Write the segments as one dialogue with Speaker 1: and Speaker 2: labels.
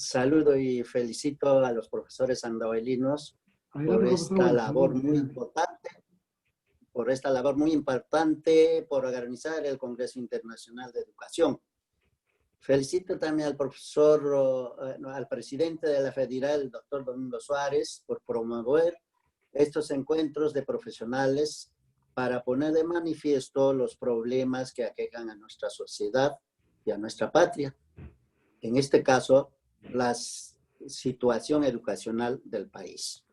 Speaker 1: saludo y felicito a los profesores andahuaylinos por
Speaker 2: Adelante, profesor.
Speaker 1: esta
Speaker 2: Bueno,
Speaker 1: labor
Speaker 2: saludos,
Speaker 1: muy
Speaker 2: adelante.
Speaker 1: importante, por organizar el Congreso Internacional de Educación. Felicito también al profesor, al presidente de la Federal, el doctor Domingo Suárez, por promover estos encuentros de profesionales para poner de manifiesto los problemas que aquejan a nuestra sociedad y a nuestra patria. En este caso, la situación educacional del país.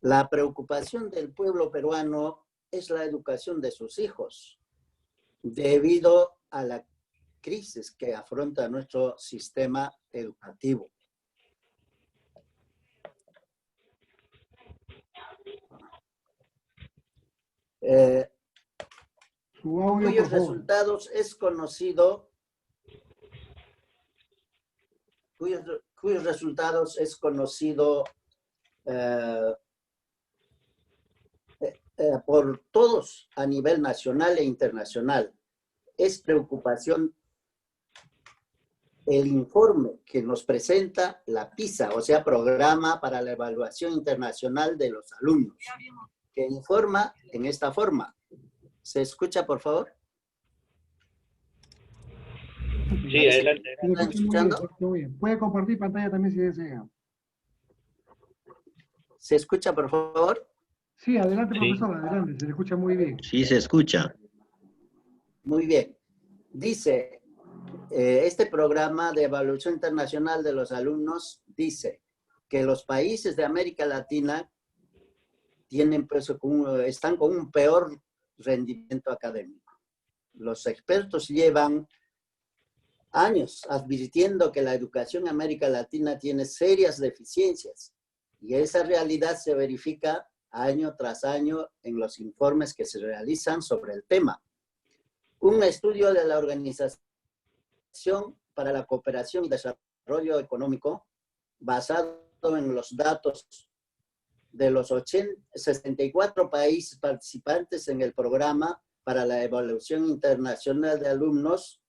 Speaker 1: La preocupación del pueblo peruano es la educación de sus hijos, debido a la crisis que afronta nuestro sistema educativo.
Speaker 2: Su audio,
Speaker 1: Cuyos
Speaker 2: por favor.
Speaker 1: resultados es conocido, por todos a nivel nacional e internacional. Es preocupación el informe que nos presenta la PISA, o sea, Programa para la Evaluación Internacional de los Alumnos, que informa en esta forma. ¿Se escucha, por favor?
Speaker 3: Sí, adelante.
Speaker 2: Se le escucha muy bien, se escucha muy bien. Puede compartir pantalla también si desea.
Speaker 1: ¿Se escucha, por favor?
Speaker 2: Sí, adelante,
Speaker 3: Sí.
Speaker 2: profesor, adelante, se le escucha muy bien.
Speaker 4: Sí, se escucha.
Speaker 1: Muy bien. Dice, este programa de evaluación internacional de los alumnos dice que los países de América Latina están con un peor rendimiento académico. Los expertos llevan años advirtiendo que la educación en América Latina tiene serias deficiencias y esa realidad se verifica año tras año en los informes que se realizan sobre el tema. Un estudio de la Organización para la Cooperación y Desarrollo Económico, basado en los datos de los 64 países participantes en el programa para la evaluación internacional de alumnos,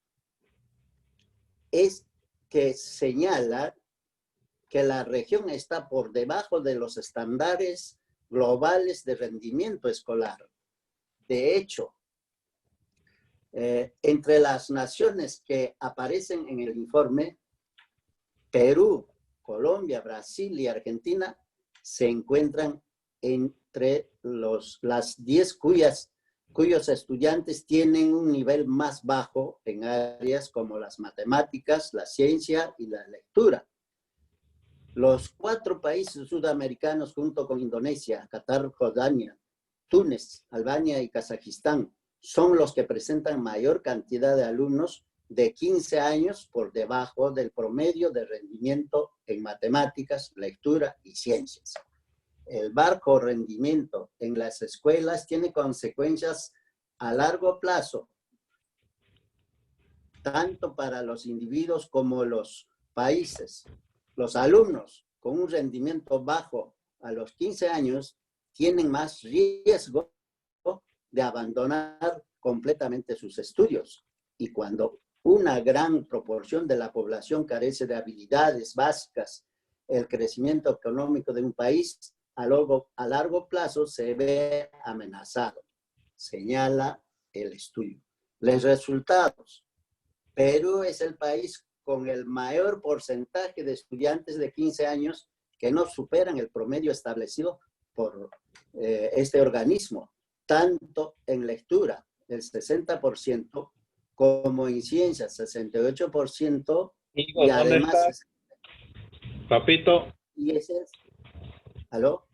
Speaker 1: es que señala que la región está por debajo de los estándares globales de rendimiento escolar. De hecho, entre las naciones que aparecen en el informe, Perú, Colombia, Brasil y Argentina se encuentran entre las 10 cuyos estudiantes tienen un nivel más bajo en áreas como las matemáticas, la ciencia y la lectura. Los 4 países sudamericanos junto con Indonesia, Qatar, Jordania, Túnez, Albania y Kazajistán son los que presentan mayor cantidad de alumnos de 15 años por debajo del promedio de rendimiento en matemáticas, lectura y ciencias. El bajo rendimiento en las escuelas tiene consecuencias a largo plazo, tanto para los individuos como los países. Los alumnos con un rendimiento bajo a los 15 años tienen más riesgo de abandonar completamente sus estudios. Y cuando una gran proporción de la población carece de habilidades básicas, el crecimiento económico de un país a largo plazo se ve amenazado, señala el estudio. Los resultados. Perú es el país con el mayor porcentaje de estudiantes de 15 años que no superan el promedio establecido por este organismo, tanto en lectura, el 60%, como en ciencias, 68%,
Speaker 3: Hijo,
Speaker 1: y
Speaker 3: ¿dónde
Speaker 1: además...
Speaker 3: está? Papito.
Speaker 1: Y ese es... ¿Aló?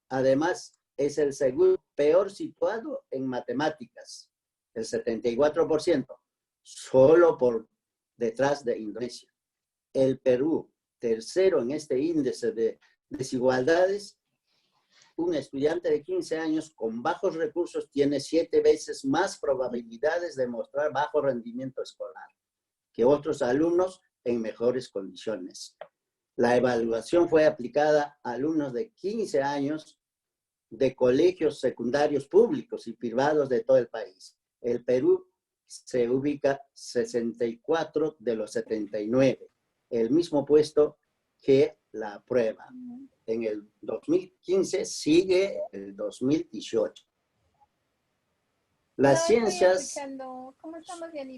Speaker 1: Además, es el segundo peor situado en matemáticas, el 74%, solo por detrás de Indonesia. El Perú, tercero en este índice de desigualdades. Un estudiante de 15 años con bajos recursos tiene 7 veces más probabilidades de mostrar bajo rendimiento escolar que otros alumnos en mejores condiciones. La evaluación fue aplicada a alumnos de 15 años de colegios secundarios públicos y privados de todo el país. El Perú se ubica 64 de los 79. el mismo puesto que la prueba. En el 2015 sigue el 2018. Las ciencias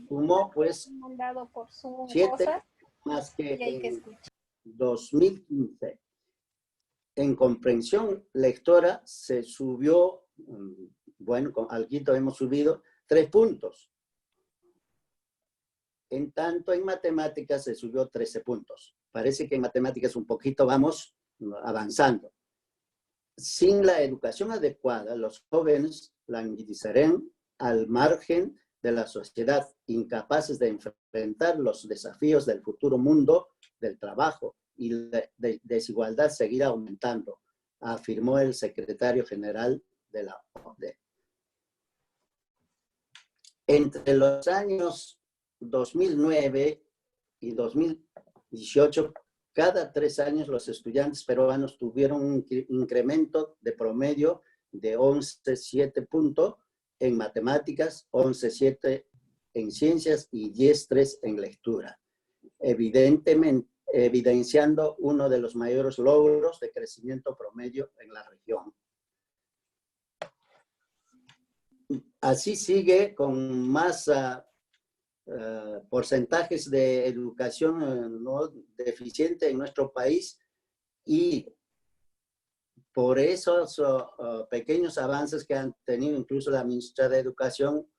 Speaker 1: sumó pues 7 más que en 2015. En comprensión lectora se subió, bueno, con alguito hemos subido 3 puntos. En tanto, en matemáticas se subió 13 puntos. Parece que en matemáticas un poquito vamos avanzando. Sin la educación adecuada, los jóvenes languidecerán al margen de la sociedad, incapaces de enfrentar los desafíos del futuro mundo del trabajo, y la desigualdad seguirá aumentando, afirmó el secretario general de la OCDE. Entre los años 2009 y 2018, cada 3 años los estudiantes peruanos tuvieron un incremento de promedio de 11,7 puntos en matemáticas, 11,7 en ciencias y 10,3 en lectura, evidenciando uno de los mayores logros de crecimiento promedio en la región. Así sigue con más porcentajes de educación no deficiente en nuestro país, y por esos pequeños avances que han tenido, incluso la ministra de Educación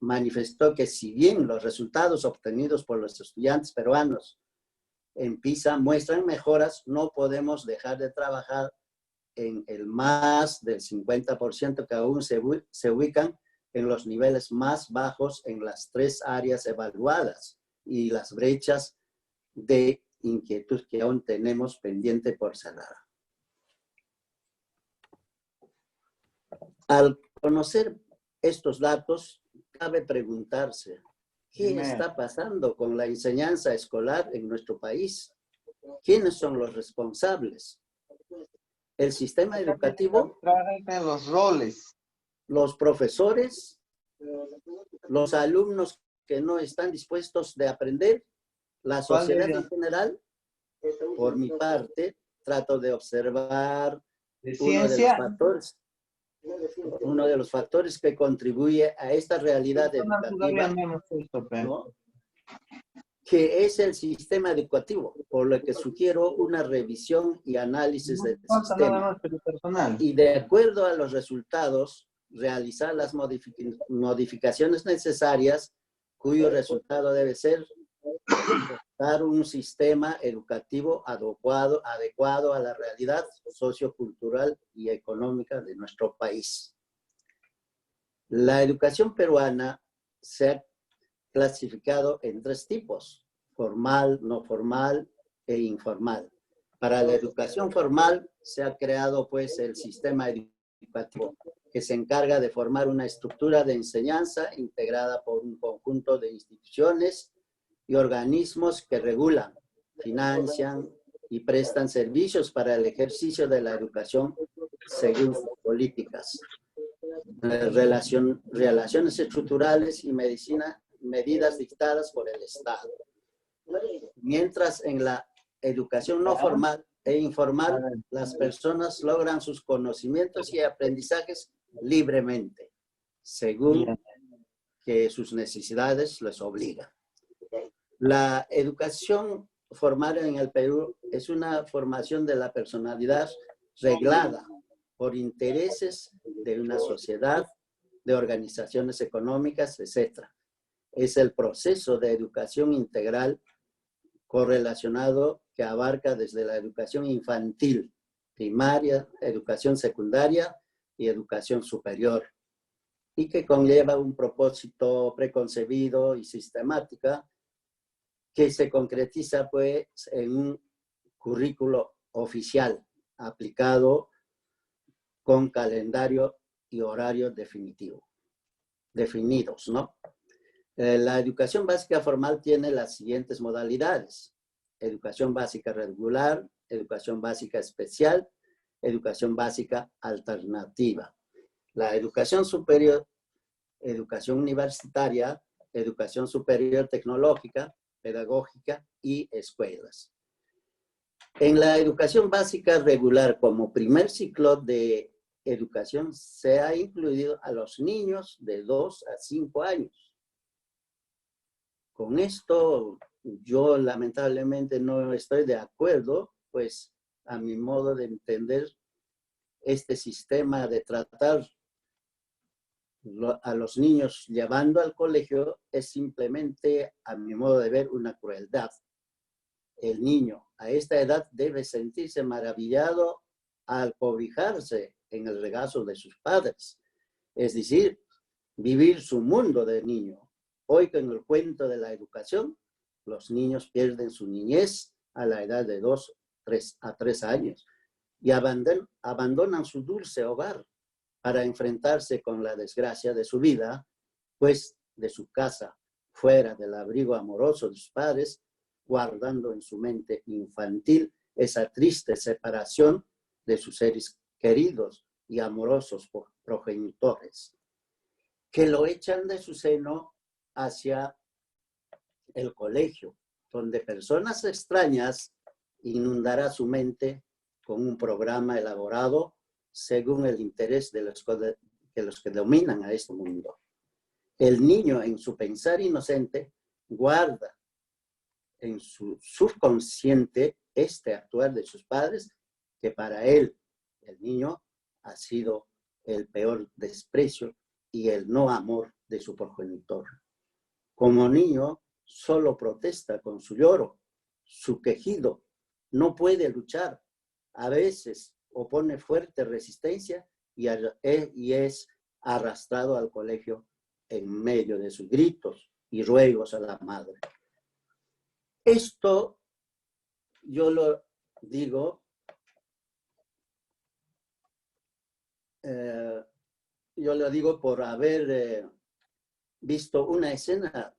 Speaker 1: manifestó que si bien los resultados obtenidos por los estudiantes peruanos en PISA muestran mejoras, no podemos dejar de trabajar en el más del 50% que aún se ubican en los niveles más bajos en las 3 áreas evaluadas, y las brechas de inquietud que aún tenemos pendiente por cerrar. Al conocer estos datos, cabe preguntarse, ¿qué está pasando con la enseñanza escolar en nuestro país? ¿Quiénes son los responsables? ¿El sistema educativo?
Speaker 4: Los roles.
Speaker 1: ¿Los profesores? ¿Los alumnos que no están dispuestos de aprender? ¿La sociedad en general? Por mi parte, trato de observar uno de los factores que contribuye a esta realidad educativa, ¿no?, que es el sistema educativo, por lo que sugiero una revisión y análisis del sistema. Y de acuerdo a los resultados, realizar las modificaciones necesarias, cuyo resultado debe ser dar un sistema educativo adecuado a la realidad sociocultural y económica de nuestro país. La educación peruana se ha clasificado en 3 tipos: formal, no formal e informal. Para la educación formal se ha creado pues el sistema educativo, que se encarga de formar una estructura de enseñanza integrada por un conjunto de instituciones y organismos que regulan, financian y prestan servicios para el ejercicio de la educación según sus políticas, relaciones estructurales y medidas dictadas por el Estado. Mientras en la educación no formal e informal, las personas logran sus conocimientos y aprendizajes libremente, según que sus necesidades les obligan. La educación formal en el Perú es una formación de la personalidad reglada por intereses de una sociedad, de organizaciones económicas, etc. Es el proceso de educación integral correlacionado que abarca desde la educación infantil, primaria, educación secundaria y educación superior, y que conlleva un propósito preconcebido y sistemática que se concretiza pues en un currículo oficial aplicado con calendario y horario definidos, ¿no? La educación básica formal tiene las siguientes modalidades: educación básica regular, educación básica especial, educación básica alternativa. La educación superior, educación universitaria, educación superior tecnológica, pedagógica y escuelas. En la educación básica regular, como primer ciclo de educación, se ha incluido a los niños de 2 a 5 años. Con esto, yo lamentablemente no estoy de acuerdo, pues a mi modo de entender, este sistema de tratar a los niños llevando al colegio es simplemente, a mi modo de ver, una crueldad. El niño a esta edad debe sentirse maravillado al cobijarse en el regazo de sus padres, es decir, vivir su mundo de niño. Hoy con el cuento de la educación, los niños pierden su niñez a la edad de 2 a 3 años y abandonan su dulce hogar para enfrentarse con la desgracia de su vida, pues de su casa, fuera del abrigo amoroso de sus padres, guardando en su mente infantil esa triste separación de sus seres queridos y amorosos progenitores, que lo echan de su seno hacia el colegio, donde personas extrañas inundará su mente con un programa elaborado según el interés de los que dominan a este mundo. El niño, en su pensar inocente, guarda en su subconsciente este actuar de sus padres, que para él, el niño, ha sido el peor desprecio y el no amor de su progenitor. Como niño, solo protesta con su lloro, su quejido, no puede luchar, a veces opone fuerte resistencia y es arrastrado al colegio en medio de sus gritos y ruegos a la madre. Esto yo lo digo, por haber visto una escena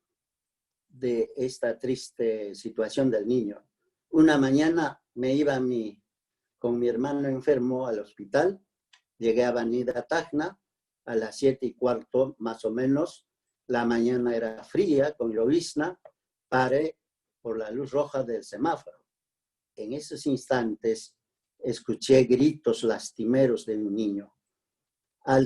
Speaker 1: de esta triste situación del niño. Una mañana me iba con mi hermano enfermo al hospital, llegué a Avenida Tacna a las 7:15 más o menos, la mañana era fría, con llovizna, paré por la luz roja del semáforo. En esos instantes escuché gritos lastimeros de un niño. Al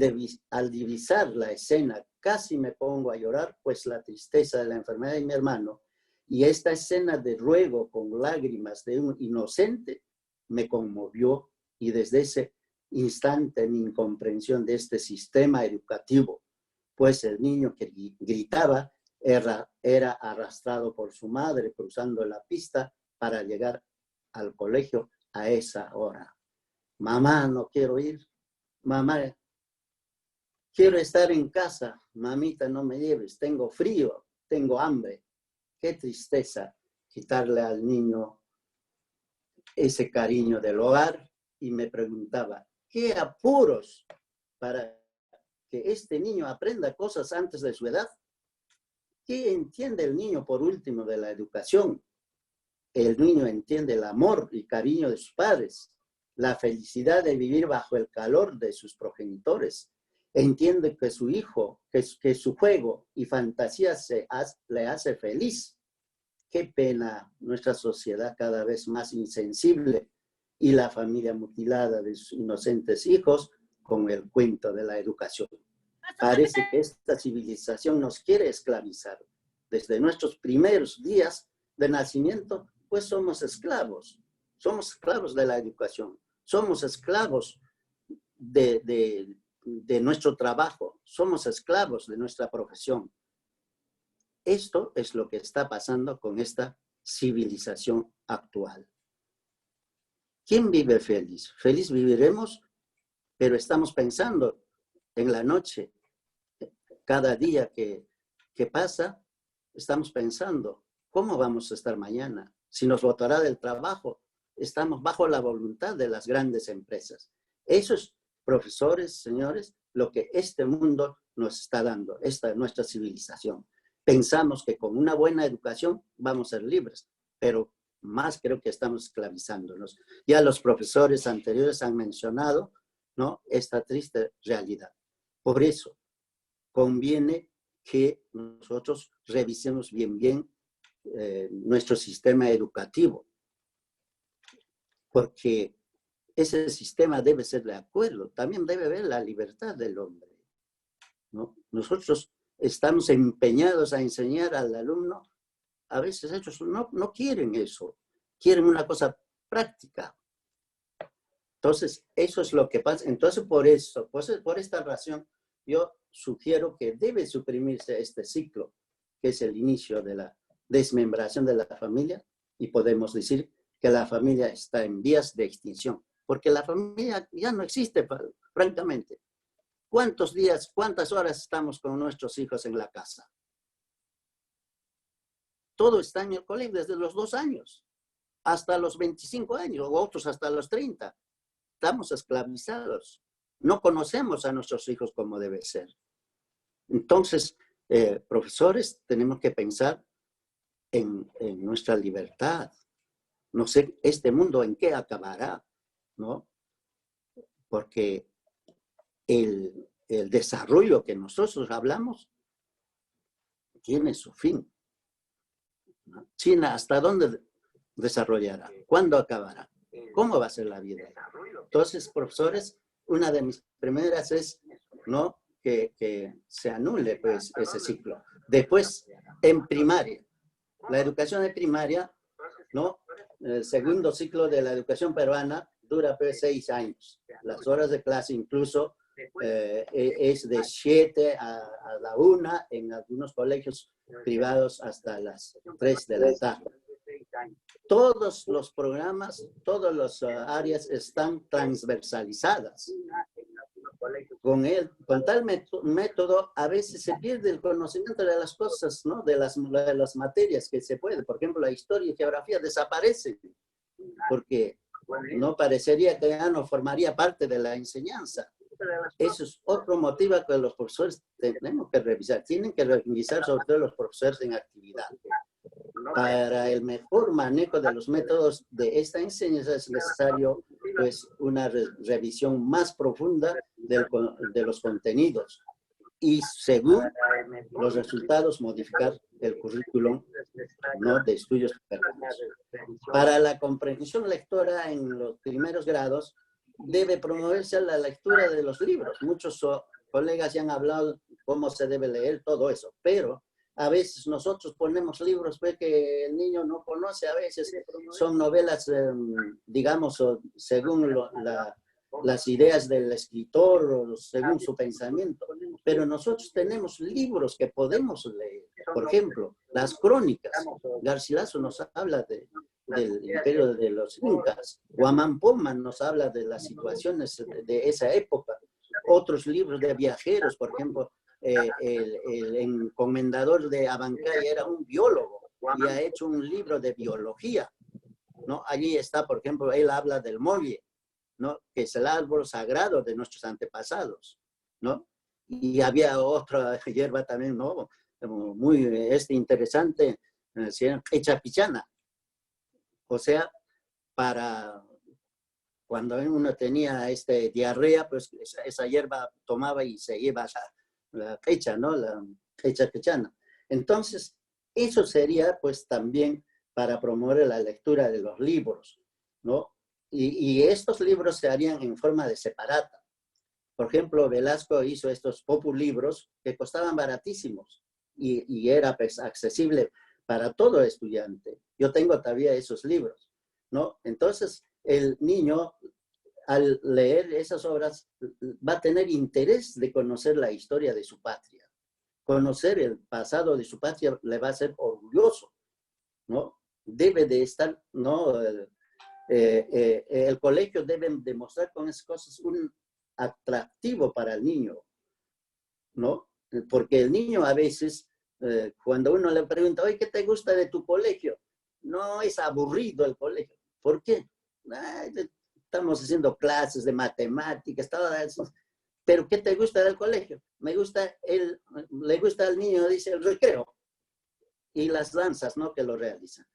Speaker 1: divisar la escena, casi me pongo a llorar, pues la tristeza de la enfermedad de mi hermano y esta escena de ruego con lágrimas de un inocente me conmovió, y desde ese instante mi incomprensión de este sistema educativo, pues el niño que gritaba era arrastrado por su madre cruzando la pista para llegar al colegio a esa hora. Mamá, no quiero ir. Mamá, quiero estar en casa. Mamita, no me lleves. Tengo frío, tengo hambre. Qué tristeza quitarle al niño ese cariño del hogar. Y me preguntaba, ¿qué apuros para que este niño aprenda cosas antes de su edad? ¿Qué entiende el niño, por último, de la educación? El niño entiende el amor y cariño de sus padres, la felicidad de vivir bajo el calor de sus progenitores. Entiende que su hijo, que su juego y fantasía le hace feliz. Qué pena nuestra sociedad cada vez más insensible y la familia mutilada de sus inocentes hijos con el cuento de la educación. Parece que esta civilización nos quiere esclavizar. Desde nuestros primeros días de nacimiento, pues somos esclavos de la educación, somos esclavos de nuestro trabajo, somos esclavos de nuestra profesión. Esto es lo que está pasando con esta civilización actual. ¿Quién vive feliz? Feliz viviremos, pero estamos pensando en la noche, cada día que pasa, estamos pensando, ¿cómo vamos a estar mañana? Si nos botará del trabajo, estamos bajo la voluntad de las grandes empresas. Esos profesores, señores, lo que este mundo nos está dando, nuestra civilización. Pensamos que con una buena educación vamos a ser libres, pero más creo que estamos esclavizándonos. Ya los profesores anteriores han mencionado, ¿no?, esta triste realidad. Por eso conviene que nosotros revisemos bien nuestro sistema educativo, porque ese sistema debe ser de acuerdo, también debe haber la libertad del hombre, ¿no? Nosotros estamos empeñados a enseñar al alumno, a veces ellos no quieren eso, quieren una cosa práctica. Entonces, eso es lo que pasa. Entonces, por esta razón, yo sugiero que debe suprimirse este ciclo, que es el inicio de la desmembración de la familia, y podemos decir que la familia está en vías de extinción, porque la familia ya no existe, francamente. ¿Cuántos días, cuántas horas estamos con nuestros hijos en la casa? Todo está en el colegio desde los 2 años hasta los 25 años, o otros hasta los 30. Estamos esclavizados. No conocemos a nuestros hijos como debe ser. Entonces, profesores, tenemos que pensar en nuestra libertad. No sé este mundo en qué acabará, ¿no? Porque el desarrollo que nosotros hablamos tiene su fin, ¿no? China, ¿hasta dónde desarrollará? ¿Cuándo acabará? ¿Cómo va a ser la vida? Entonces, profesores, una de mis primeras es, ¿no?, que se anule, pues, ese ciclo. Después, en primaria, la educación de primaria, ¿no?, el segundo ciclo de la educación peruana dura, pues, 6 años. Las horas de clase incluso es de 7 a la 1, en algunos colegios privados hasta las 3 de la tarde. Todos los programas, todas las áreas están transversalizadas. Con tal método, a veces se pierde el conocimiento de las cosas, ¿no?, de las materias que se puede. Por ejemplo, la historia y geografía desaparecen, porque no parecería que ya no formaría parte de la enseñanza. Eso es otro motivo que los profesores tenemos que revisar. Tienen que revisar sobre todo los profesores en actividad. Para el mejor manejo de los métodos de esta enseñanza es necesario, pues, una revisión más profunda de los contenidos y, según los resultados, modificar el currículum, ¿no?, de estudios superiores. Para la comprensión lectora en los primeros grados, debe promoverse la lectura de los libros. Muchos colegas ya han hablado cómo se debe leer todo eso, pero a veces nosotros ponemos libros que el niño no conoce, a veces son novelas, digamos, según las ideas del escritor o según su pensamiento. Pero nosotros tenemos libros que podemos leer. Por ejemplo, las crónicas. Garcilaso nos habla del imperio de los incas. Guamán Poma nos habla de las situaciones de esa época. Otros libros de viajeros, por ejemplo, el encomendador de Abancay era un biólogo y ha hecho un libro de biología, ¿no? Allí está, por ejemplo, él habla del molle, ¿no?, que es el árbol sagrado de nuestros antepasados, ¿no? Y había otra hierba también, ¿no?, muy interesante, echapichana. O sea, para cuando uno tenía diarrea, pues esa hierba tomaba y se lleva la fecha, ¿no?, la fecha pechana. Entonces, eso sería, pues, también para promover la lectura de los libros, ¿no? Y estos libros se harían en forma de separata. Por ejemplo, Velasco hizo estos populibros que costaban baratísimos y era, pues, accesible para todo estudiante. Yo tengo todavía esos libros, ¿no? Entonces, el niño, al leer esas obras, va a tener interés de conocer la historia de su patria. Conocer el pasado de su patria le va a hacer orgulloso, ¿no? Debe de estar, ¿no? El colegio debe demostrar con esas cosas un atractivo para el niño, ¿no? Porque el niño a veces, cuando uno le pregunta, oye, ¿qué te gusta de tu colegio? No, es aburrido el colegio. ¿Por qué? Estamos haciendo clases de matemáticas, todo eso. ¿Pero qué te gusta del colegio? Le gusta al niño, dice, el recreo y las danzas, ¿no?, que lo realizan.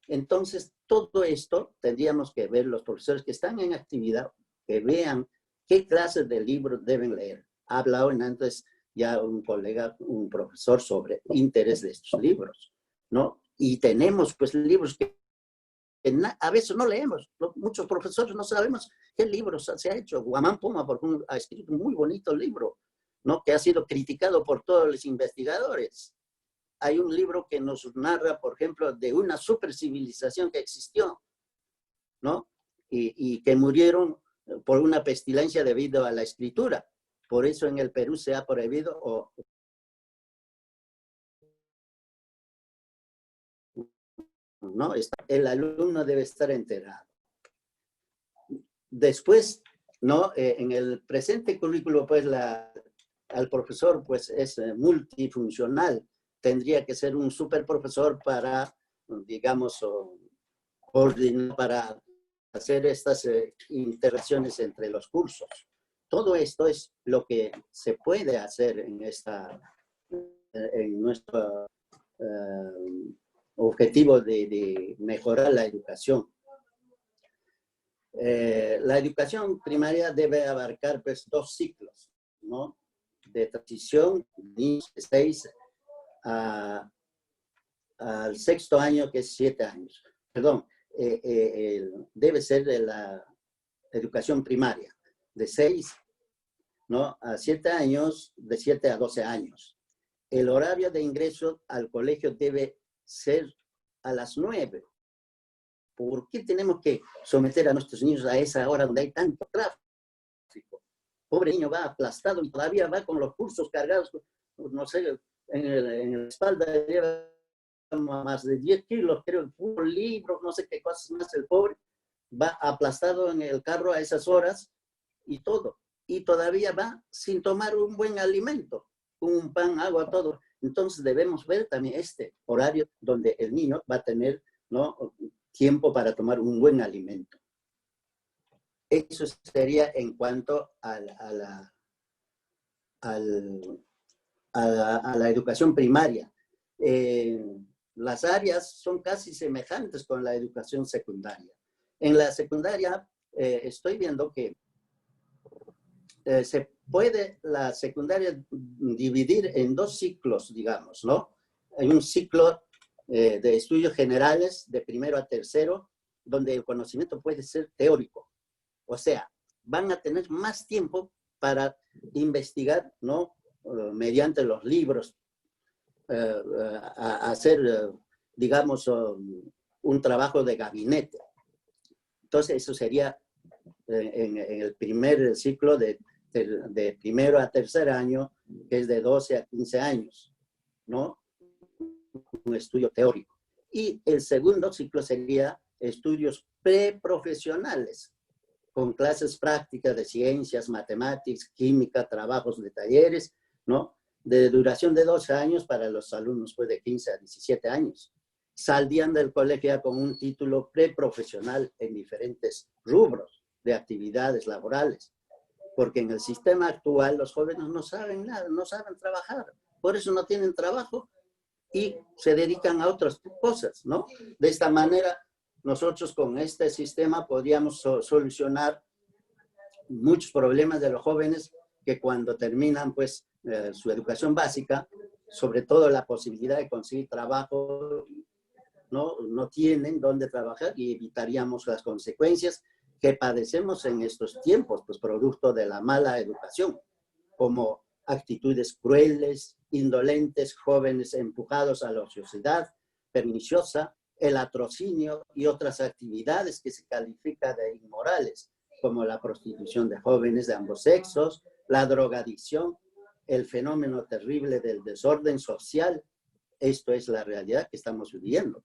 Speaker 1: Entonces, todo esto tendríamos que ver los profesores que están en actividad, que vean qué clases de libros deben leer. Ha hablado antes ya un colega, un profesor, sobre interés de estos libros, ¿no? Y tenemos pues libros que a veces no leemos. Muchos profesores no sabemos qué libros se ha hecho. Guamán Poma, por ejemplo, ha escrito un muy bonito libro, ¿no? Que ha sido criticado por todos los investigadores. Hay un libro que nos narra, por ejemplo, de una supercivilización que existió, ¿no? Y que murieron por una pestilencia debido a la escritura. Por eso en el Perú se ha prohibido ¿no? El alumno debe estar enterado. Después, ¿no? En el presente currículo, pues, al profesor, pues, es multifuncional. Tendría que ser un super profesor para, digamos, coordinar, para hacer estas interacciones entre los cursos. Todo esto es lo que se puede hacer en nuestro objetivo de mejorar la educación. La educación primaria debe abarcar pues 2 ciclos, ¿no? De transición, de 6 al 6º año, que es 7 años. Perdón, debe ser de la educación primaria, de 6, ¿no? A 7 años, de 7 a 12 años. El horario de ingreso al colegio debe ser a las 9. ¿Por qué tenemos que someter a nuestros niños a esa hora donde hay tanto tráfico? Pobre niño va aplastado y todavía va con los cursos cargados, no sé, en la espalda lleva más de 10 kilos, creo, un libro, no sé qué cosas más, el pobre va aplastado en el carro a esas horas y todo. Y todavía va sin tomar un buen alimento, un pan, agua, todo. Entonces debemos ver también este horario donde el niño va a tener, ¿no?, tiempo para tomar un buen alimento. Eso sería en cuanto a la educación primaria. Las áreas son casi semejantes con la educación secundaria. En la secundaria estoy viendo que se puede la secundaria dividir en 2 ciclos, digamos, ¿no? Hay un ciclo de estudios generales de primero a tercero, donde el conocimiento puede ser teórico. O sea, van a tener más tiempo para investigar, ¿no? Mediante los libros, hacer, digamos, un trabajo de gabinete. Entonces, eso sería en el primer ciclo de primero a tercer año, que es de 12 a 15 años, ¿no? Un estudio teórico. Y el segundo ciclo sería estudios preprofesionales, con clases prácticas de ciencias, matemáticas, química, trabajos de talleres, ¿no? De duración de 12 años para los alumnos, pues de 15 a 17 años. Saldrían del colegio ya con un título preprofesional en diferentes rubros de actividades laborales. Porque en el sistema actual los jóvenes no saben nada, no saben trabajar. Por eso no tienen trabajo y se dedican a otras cosas, ¿no? De esta manera, nosotros con este sistema podríamos solucionar muchos problemas de los jóvenes que cuando terminan pues su educación básica, sobre todo la posibilidad de conseguir trabajo, no tienen dónde trabajar, y evitaríamos las consecuencias que padecemos en estos tiempos, pues producto de la mala educación, como actitudes crueles, indolentes, jóvenes empujados a la ociosidad perniciosa, el atrocinio y otras actividades que se califican de inmorales, como la prostitución de jóvenes de ambos sexos, la drogadicción, el fenómeno terrible del desorden social. Esto es la realidad que estamos viviendo.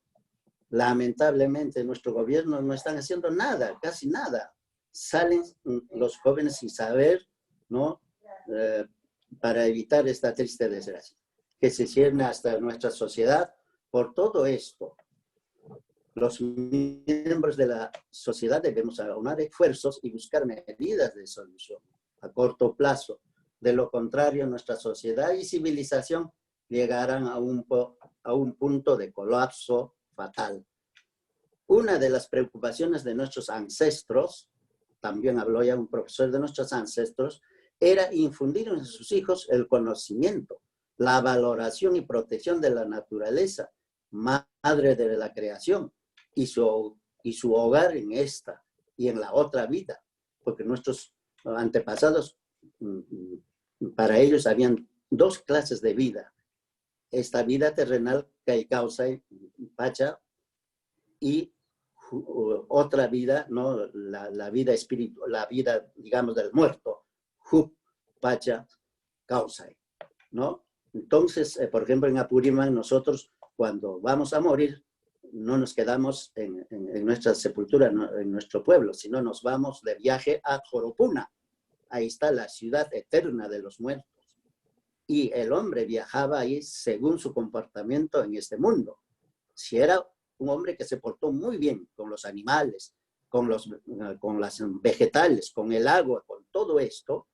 Speaker 1: Lamentablemente, nuestro gobierno no están haciendo nada, casi nada. Salen los jóvenes sin saber, ¿no? Para evitar esta triste desgracia, que se cierne hasta nuestra sociedad. Por todo esto, los miembros de la sociedad debemos aunar esfuerzos y buscar medidas de solución a corto plazo. De lo contrario, nuestra sociedad y civilización llegarán a un punto de colapso fatal. Una de las preocupaciones de nuestros ancestros, también habló ya un profesor de nuestros ancestros, era infundir en sus hijos el conocimiento, la valoración y protección de la naturaleza, madre de la creación, y su hogar en esta y en la otra vida, porque nuestros antepasados, para ellos habían dos clases de vida: esta vida terrenal que causa Pacha, y otra vida, ¿no? La vida espiritual, la vida, digamos, del muerto, Hup, Pacha, causa, ¿no? Entonces, por ejemplo, en Apurímac, nosotros cuando vamos a morir, no nos quedamos en nuestra sepultura, ¿no? En nuestro pueblo, sino nos vamos de viaje a Joropuna. Ahí está la ciudad eterna de los muertos. Y el hombre viajaba ahí según su comportamiento en este mundo. Si era un hombre que se portó muy bien con los animales, con las vegetales, con el agua, con todo esto,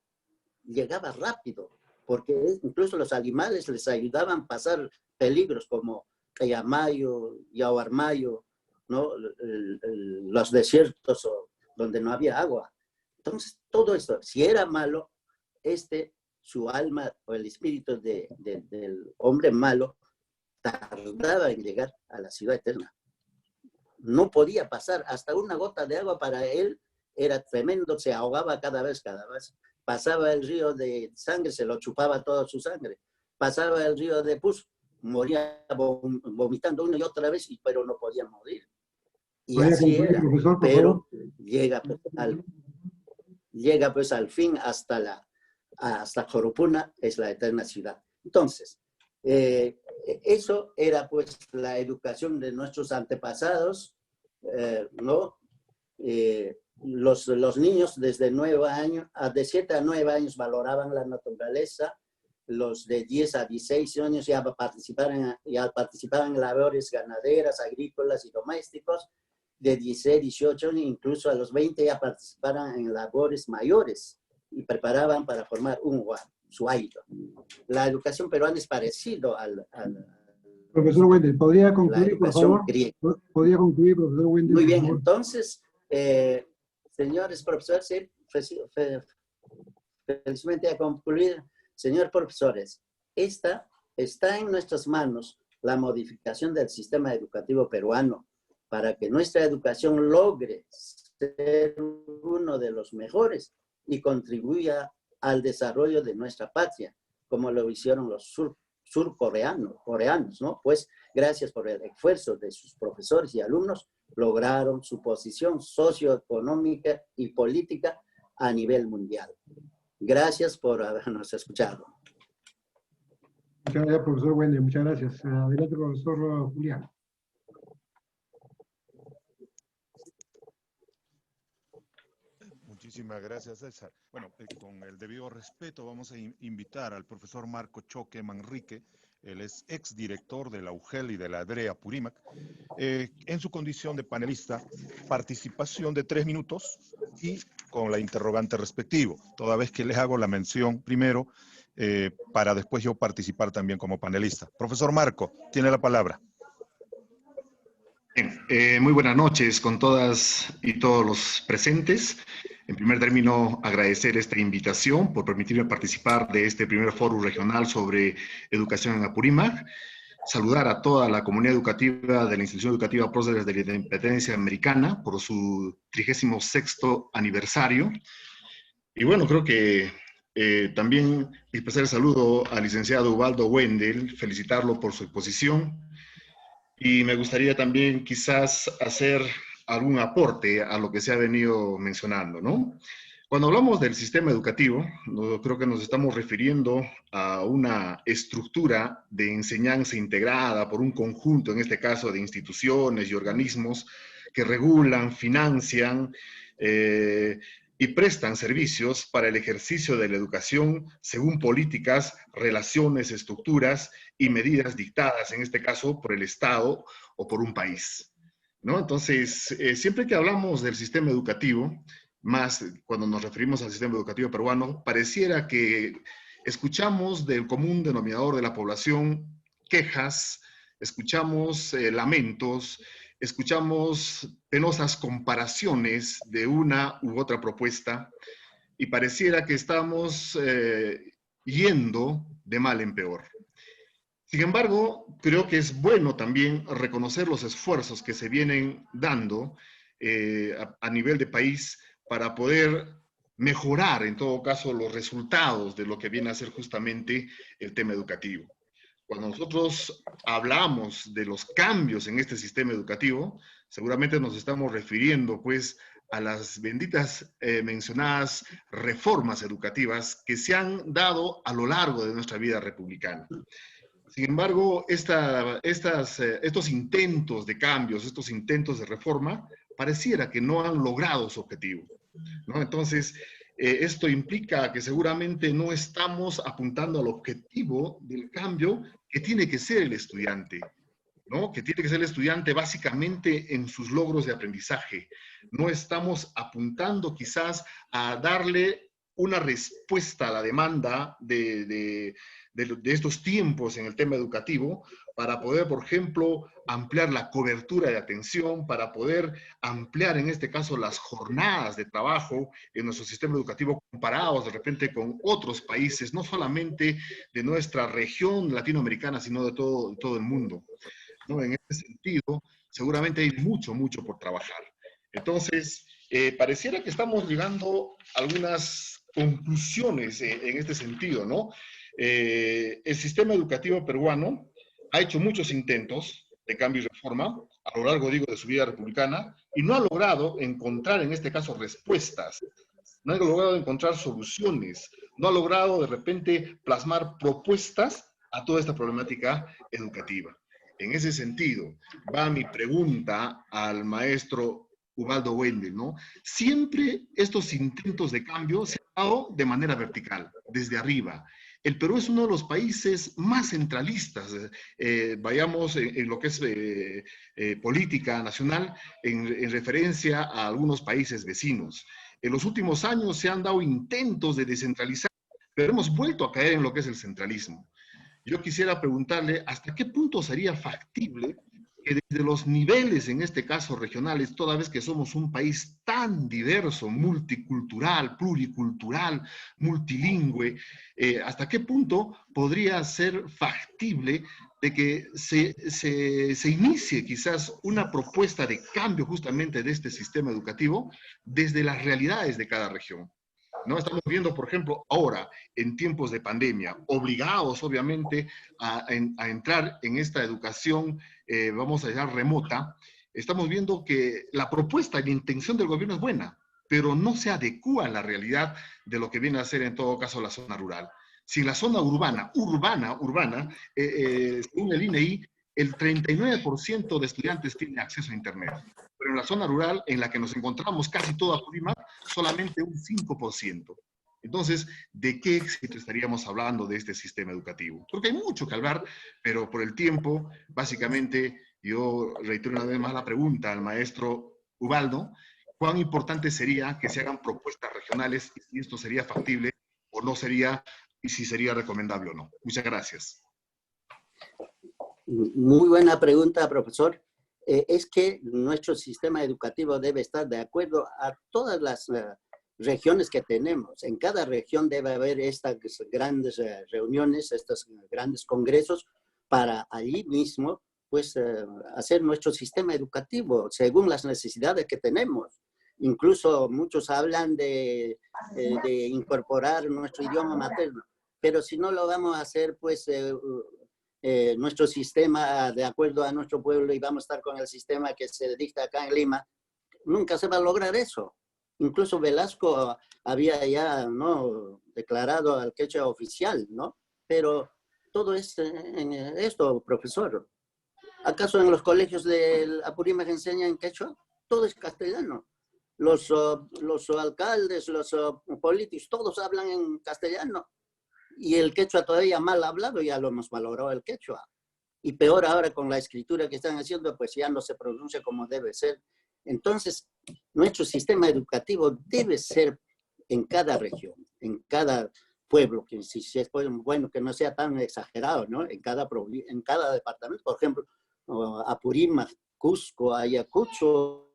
Speaker 1: llegaba rápido, porque incluso los animales les ayudaban a pasar peligros como Cayamayo, Yahuarmayo, ¿no? Los desiertos donde no había agua. Entonces, todo esto, si era malo, su alma o el espíritu del hombre malo tardaba en llegar a la ciudad eterna. No podía pasar, hasta una gota de agua para él era tremendo, se ahogaba cada vez. Pasaba el río de sangre, se lo chupaba toda su sangre. Pasaba el río de pus, moría vomitando una y otra vez, pero no podía morir. Y así era,
Speaker 2: profesor,
Speaker 1: pero llega pues al fin hasta Joropuna, es la eterna ciudad. Entonces, eso era pues la educación de nuestros antepasados, ¿no? Los niños desde 9 años, de 7 a 9 años valoraban la naturaleza, los de 10 a 16 años ya participaban en labores ganaderas, agrícolas y domésticos, de 16 a 18 años, incluso a los 20 ya participaban en labores mayores y preparaban para formar un suaito. La educación peruana es parecido al
Speaker 2: Profesor Wendel, ¿podría
Speaker 1: la
Speaker 2: concluir, por
Speaker 1: educación
Speaker 2: favor?
Speaker 1: griega.
Speaker 2: ¿Podría concluir, profesor Wendel?
Speaker 1: Muy
Speaker 2: por
Speaker 1: bien,
Speaker 2: favor?
Speaker 1: entonces, señores profesores, sí, felizmente a concluir, señores profesores, está en nuestras manos la modificación del sistema educativo peruano para que nuestra educación logre ser uno de los mejores y contribuya al desarrollo de nuestra patria, como lo hicieron los surcoreanos, ¿no? Pues gracias por el esfuerzo de sus profesores y alumnos, lograron su posición socioeconómica y política a nivel mundial. Gracias por habernos escuchado.
Speaker 2: Muchas gracias, profesor Wendel. Muchas gracias. Adelante, profesor Julián.
Speaker 5: Muchísimas gracias, César. Bueno, con el debido respeto vamos a invitar al profesor Marco Choque Manrique. Él es exdirector de la UGEL y de la DRE Apurímac. En su condición de panelista, participación de 3 minutos y con la interrogante respectivo, toda vez que les hago la mención primero para después yo participar también como panelista. Profesor Marco, tiene la palabra.
Speaker 6: Bien, muy buenas noches con todas y todos los presentes. En primer término, agradecer esta invitación por permitirme participar de este primer foro regional sobre educación en Apurímac. Saludar a toda la comunidad educativa de la Institución Educativa Próceres de la Independencia Americana por su 36º aniversario. Y bueno, creo que también expresar el saludo al licenciado Ubaldo Wendel, felicitarlo por su exposición. Y me gustaría también quizás hacer algún aporte a lo que se ha venido mencionando, ¿no? Cuando hablamos del sistema educativo, creo que nos estamos refiriendo a una estructura de enseñanza integrada por un conjunto, en este caso, de instituciones y organismos que regulan, financian y prestan servicios para el ejercicio de la educación según políticas, relaciones, estructuras y medidas dictadas, en este caso, por el Estado o por un país, ¿no? Entonces, siempre que hablamos del sistema educativo, más cuando nos referimos al sistema educativo peruano, pareciera que escuchamos del común denominador de la población quejas, escuchamos lamentos, escuchamos penosas comparaciones de una u otra propuesta y pareciera que estamos yendo de mal en peor. Sin embargo, creo que es bueno también reconocer los esfuerzos que se vienen dando a nivel de país para poder mejorar, en todo caso, los resultados de lo que viene a ser justamente el tema educativo. Cuando nosotros hablamos de los cambios en este sistema educativo, seguramente nos estamos refiriendo, pues, a las benditas mencionadas reformas educativas que se han dado a lo largo de nuestra vida republicana. Sin embargo, estos intentos de cambios, estos intentos de reforma, pareciera que no han logrado su objetivo, ¿no? Entonces, esto implica que seguramente no estamos apuntando al objetivo del cambio que tiene que ser el estudiante, ¿no? Que tiene que ser el estudiante básicamente en sus logros de aprendizaje. No estamos apuntando quizás a darle una respuesta a la demanda de estos tiempos en el tema educativo para poder, por ejemplo, ampliar la cobertura de atención, para poder ampliar, en este caso, las jornadas de trabajo en nuestro sistema educativo comparados de repente con otros países, no solamente de nuestra región latinoamericana, sino de todo el mundo, ¿no? En este sentido, seguramente hay mucho por trabajar. Entonces, pareciera que estamos llegando a algunas conclusiones en este sentido, ¿no? El sistema educativo peruano ha hecho muchos intentos de cambio y reforma a lo largo, digo, de su vida republicana y no ha logrado encontrar, en este caso, respuestas, no ha logrado encontrar soluciones, no ha logrado de repente plasmar propuestas a toda esta problemática educativa. En ese sentido, va mi pregunta al maestro Ubaldo Wendel, ¿no? Siempre estos intentos de cambio se han dado de manera vertical, desde arriba. El Perú es uno de los países más centralistas, vayamos en lo que es política nacional, en referencia a algunos países vecinos. En los últimos años se han dado intentos de descentralizar, pero hemos vuelto a caer en lo que es el centralismo. Yo quisiera preguntarle hasta qué punto sería factible que desde los niveles, en este caso regionales, toda vez que somos un país tan diverso, multicultural, pluricultural, multilingüe, hasta qué punto podría ser factible de que se inicie quizás una propuesta de cambio justamente de este sistema educativo desde las realidades de cada región. ¿No? Estamos viendo, por ejemplo, ahora, en tiempos de pandemia, obligados obviamente a entrar en esta educación, vamos a llamar remota, estamos viendo que la propuesta y la intención del gobierno es buena, pero no se adecúa a la realidad de lo que viene a ser en todo caso la zona rural. Si en la zona urbana, según el INEI, el 39% de estudiantes tiene acceso a Internet. Pero en la zona rural, en la que nos encontramos casi toda Apurímac, solamente un 5%. Entonces, ¿de qué éxito estaríamos hablando de este sistema educativo? Porque hay mucho que hablar, pero por el tiempo, básicamente, yo reitero una vez más la pregunta al maestro Ubaldo, ¿cuán importante sería que se hagan propuestas regionales y si esto sería factible o no sería, y si sería recomendable o no? Muchas gracias.
Speaker 1: Muy buena pregunta, profesor. Es que nuestro sistema educativo debe estar de acuerdo a todas las regiones que tenemos. En cada región debe haber estas grandes reuniones, estos grandes congresos, para allí mismo pues, hacer nuestro sistema educativo según las necesidades que tenemos. Incluso muchos hablan de incorporar nuestro idioma materno, pero si no lo vamos a hacer, pues nuestro sistema de acuerdo a nuestro pueblo y vamos a estar con el sistema que se dicta acá en Lima, nunca se va a lograr eso. Incluso Velasco había ya, ¿no?, declarado al quechua oficial, ¿no? Pero todo es en esto, profesor. ¿Acaso en los colegios de Apurímac enseñan quechua? Todo es castellano. Los alcaldes, los políticos, todos hablan en castellano. Y el quechua todavía mal hablado, ya lo hemos valorado el quechua. Y peor ahora con la escritura que están haciendo, pues ya no se pronuncia como debe ser. Entonces, nuestro sistema educativo debe ser en cada región, en cada pueblo, que si es bueno que no sea tan exagerado, ¿no? En cada departamento, por ejemplo, Apurímac, Cusco, Ayacucho,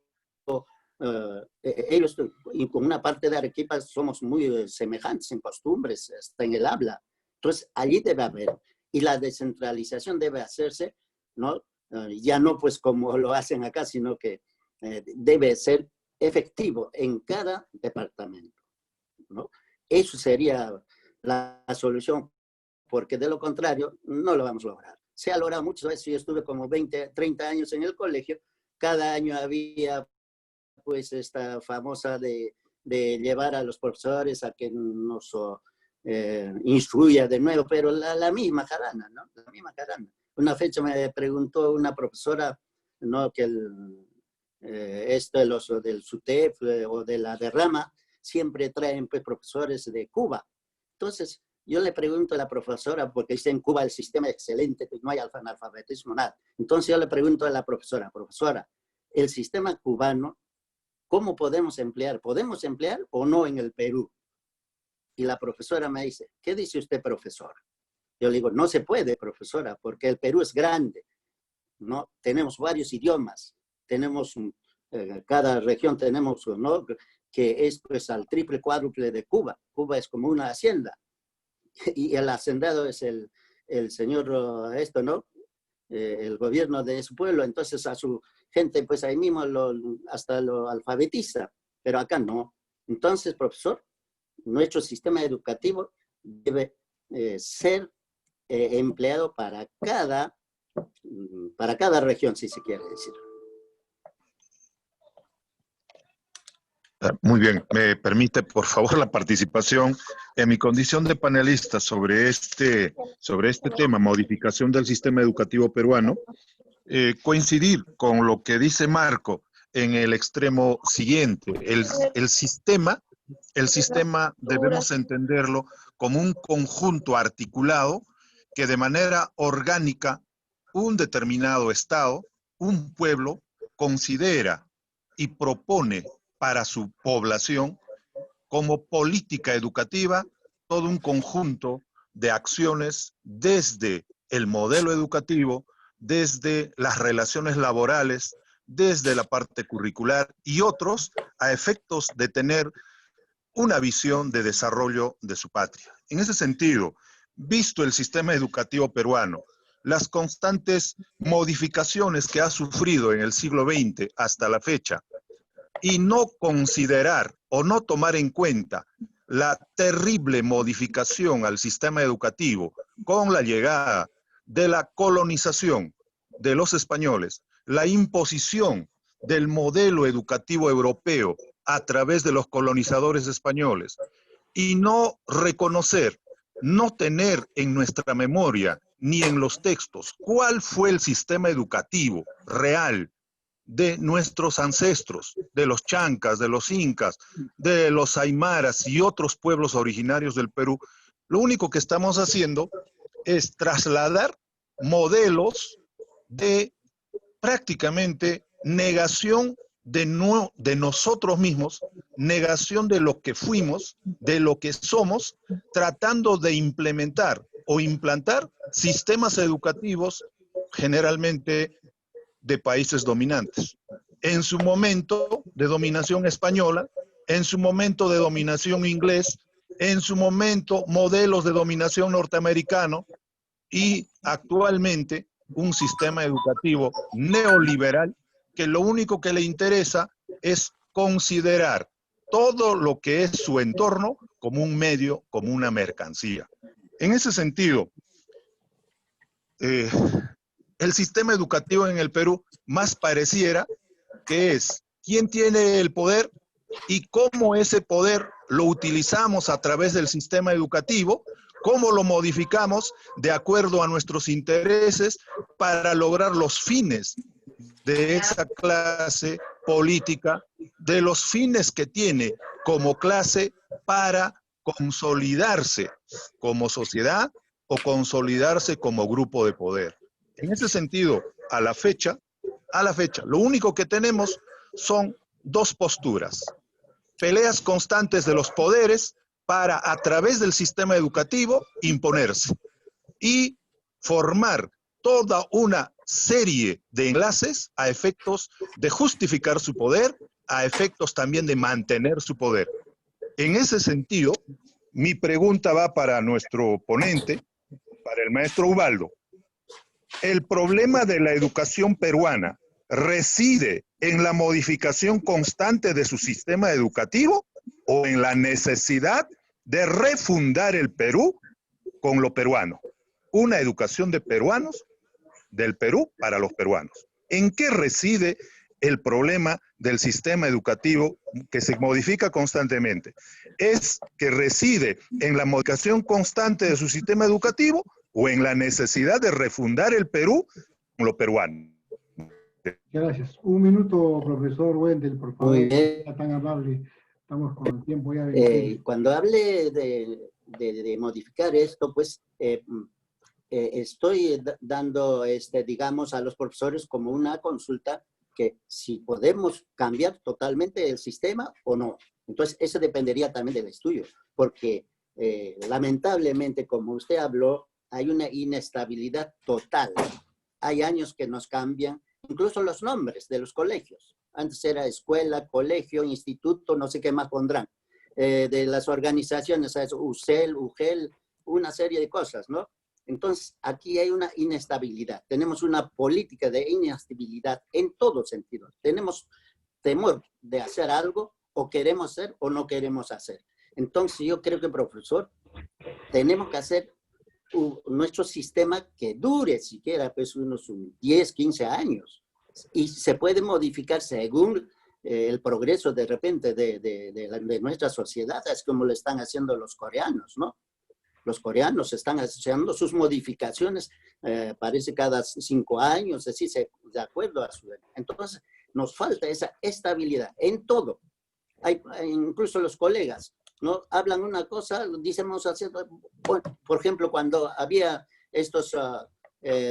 Speaker 1: ellos y con una parte de Arequipa somos muy semejantes en costumbres, hasta en el habla. Entonces, allí debe haber. Y la descentralización debe hacerse, ¿no? Ya no pues como lo hacen acá, sino que debe ser efectivo en cada departamento, ¿no? Eso sería la solución, porque de lo contrario no lo vamos a lograr. Se ha logrado muchas veces, yo estuve como 20, 30 años en el colegio, cada año había pues esta famosa de llevar a los profesores a que nos instruya de nuevo, pero la misma jarana, ¿no? La misma jarana. Una fecha me preguntó una profesora, ¿no? Que del SUTEF o de la derrama siempre traen pues, profesores de Cuba. Entonces, yo le pregunto a la profesora, porque dice en Cuba el sistema es excelente, pues no hay analfabetismo, nada. Entonces yo le pregunto a la profesora, el sistema cubano, ¿cómo podemos emplear? ¿Podemos emplear o no en el Perú? Y la profesora me dice, ¿qué dice usted, profesora? Yo le digo, no se puede, profesora, porque el Perú es grande, ¿no? Tenemos varios idiomas, tenemos, cada región tenemos, ¿no? Que es pues al triple, cuádruple de Cuba. Cuba es como una hacienda. Y el hacendado es el señor, ¿no? El gobierno de su pueblo, entonces a su gente, pues ahí mismo hasta lo alfabetiza, pero acá no. Entonces, profesor, nuestro sistema educativo debe ser empleado para cada región, si se quiere decir.
Speaker 5: Muy bien, me permite por favor la participación en mi condición de panelista sobre este tema, modificación del sistema educativo peruano, coincidir con lo que dice Marco en el extremo siguiente. El sistema debemos entenderlo como un conjunto articulado que de manera orgánica un determinado estado, un pueblo, considera y propone para su población como política educativa todo un conjunto de acciones desde el modelo educativo, desde las relaciones laborales, desde la parte curricular y otros a efectos de tener una visión de desarrollo de su patria. En ese sentido, visto el sistema educativo peruano, las constantes modificaciones que ha sufrido en el siglo XX hasta la fecha, y no considerar o no tomar en cuenta la terrible modificación al sistema educativo con la llegada de la colonización de los españoles, la imposición del modelo educativo europeo a través de los colonizadores españoles, y no reconocer, no tener en nuestra memoria ni en los textos cuál fue el sistema educativo real de nuestros ancestros, de los chancas, de los incas, de los aymaras y otros pueblos originarios del Perú, lo único que estamos haciendo es trasladar modelos de prácticamente negación de nosotros mismos, negación de lo que fuimos, de lo que somos, tratando de implementar o implantar sistemas educativos generalmente de países dominantes. En su momento de dominación española, en su momento de dominación inglés, en su momento modelos de dominación norteamericano y actualmente un sistema educativo neoliberal que lo único que le interesa es considerar todo lo que es su entorno como un medio, como una mercancía. En ese sentido, el sistema educativo en el Perú más pareciera que es quién tiene el poder y cómo ese poder lo utilizamos a través del sistema educativo, cómo lo modificamos de acuerdo a nuestros intereses para lograr los fines de esa clase política, de los fines que tiene como clase para consolidarse como sociedad o consolidarse como grupo de poder. En ese sentido, a la fecha, lo único que tenemos son dos posturas. Peleas constantes de los poderes para, a través del sistema educativo, imponerse y formar toda una serie de enlaces a efectos de justificar su poder, a efectos también de mantener su poder. En ese sentido, mi pregunta va para nuestro ponente, para el maestro Ubaldo. ¿El problema de la educación peruana reside en la modificación constante de su sistema educativo o en la necesidad de refundar el Perú con lo peruano? Una educación de peruanos, del Perú para los peruanos. ¿En qué reside el problema del sistema educativo que se modifica constantemente? ¿Es que reside en la modificación constante de su sistema educativo o en la necesidad de refundar el Perú con lo peruano?
Speaker 2: Gracias. Un minuto, profesor Wendel, por favor.
Speaker 1: Muy bien.
Speaker 2: Sea tan amable. Estamos con el tiempo ya.
Speaker 1: Cuando hable de modificar esto, pues estoy dando, digamos, a los profesores como una consulta que si podemos cambiar totalmente el sistema o no. Entonces, eso dependería también del estudio, porque lamentablemente, como usted habló, hay una inestabilidad total. Hay años que nos cambian, incluso los nombres de los colegios. Antes era escuela, colegio, instituto, no sé qué más pondrán. De las organizaciones, ¿sabes? UCEL, UGEL, una serie de cosas, ¿no? Entonces, aquí hay una inestabilidad. Tenemos una política de inestabilidad en todos sentidos. Tenemos temor de hacer algo, o queremos hacer o no queremos hacer. Entonces, yo creo que, profesor, tenemos que hacer nuestro sistema que dure siquiera pues, unos 10, 15 años. Y se puede modificar según el progreso de repente de nuestra sociedad, es como lo están haciendo los coreanos, ¿no? Los coreanos están haciendo sus modificaciones, parece cada 5 años, así, de acuerdo a su... Entonces, nos falta esa estabilidad en todo. Incluso los colegas, ¿no? Hablan una cosa, dicen, vamos a hacer... Bueno, por ejemplo, cuando había estos,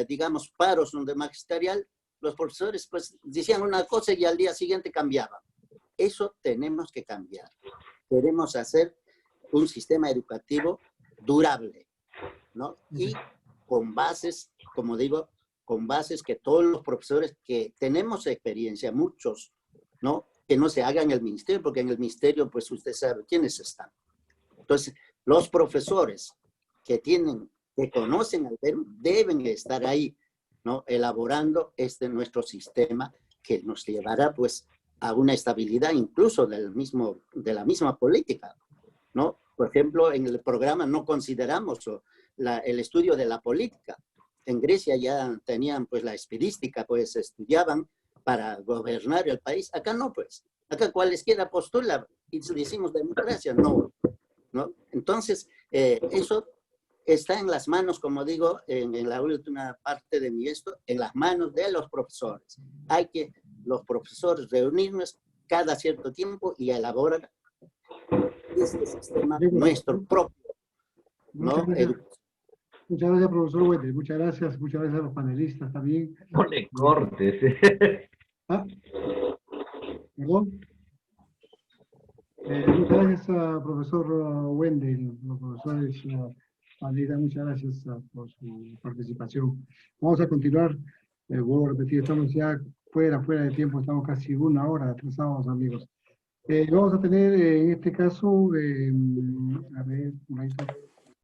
Speaker 1: digamos, paros de magisterial, los profesores pues decían una cosa y al día siguiente cambiaban. Eso tenemos que cambiar. Queremos hacer un sistema educativo durable, ¿no? Y con bases, como digo, con bases que todos los profesores que tenemos experiencia, muchos, ¿no? Que no se haga en el ministerio, porque en el ministerio, pues usted sabe quiénes están. Entonces, los profesores que conocen al Perú, deben estar ahí, ¿no? Elaborando nuestro sistema que nos llevará, pues, a una estabilidad incluso de la misma política, ¿no? Por ejemplo, en el programa no consideramos el estudio de la política. En Grecia ya tenían pues la estadística, pues estudiaban para gobernar el país. Acá no, pues. Acá cualesquiera postula y decimos democracia, no. Entonces, eso está en las manos, como digo, en la última parte de en las manos de los profesores. Hay que los profesores reunirnos cada cierto tiempo y elaborar este sistema nuestro propio, ¿no?
Speaker 2: Muchas gracias, profesor Wendel. Muchas gracias a los panelistas también.
Speaker 7: No le cortes.
Speaker 2: ¿Ah? ¿Perdón? Muchas gracias, profesor Wendel, los profesores panelistas, muchas gracias por su participación. Vamos a continuar. Vuelvo a repetir, estamos ya fuera de tiempo, estamos casi 1 hora atrasados, amigos. Vamos a tener en este caso, a ver, un momento.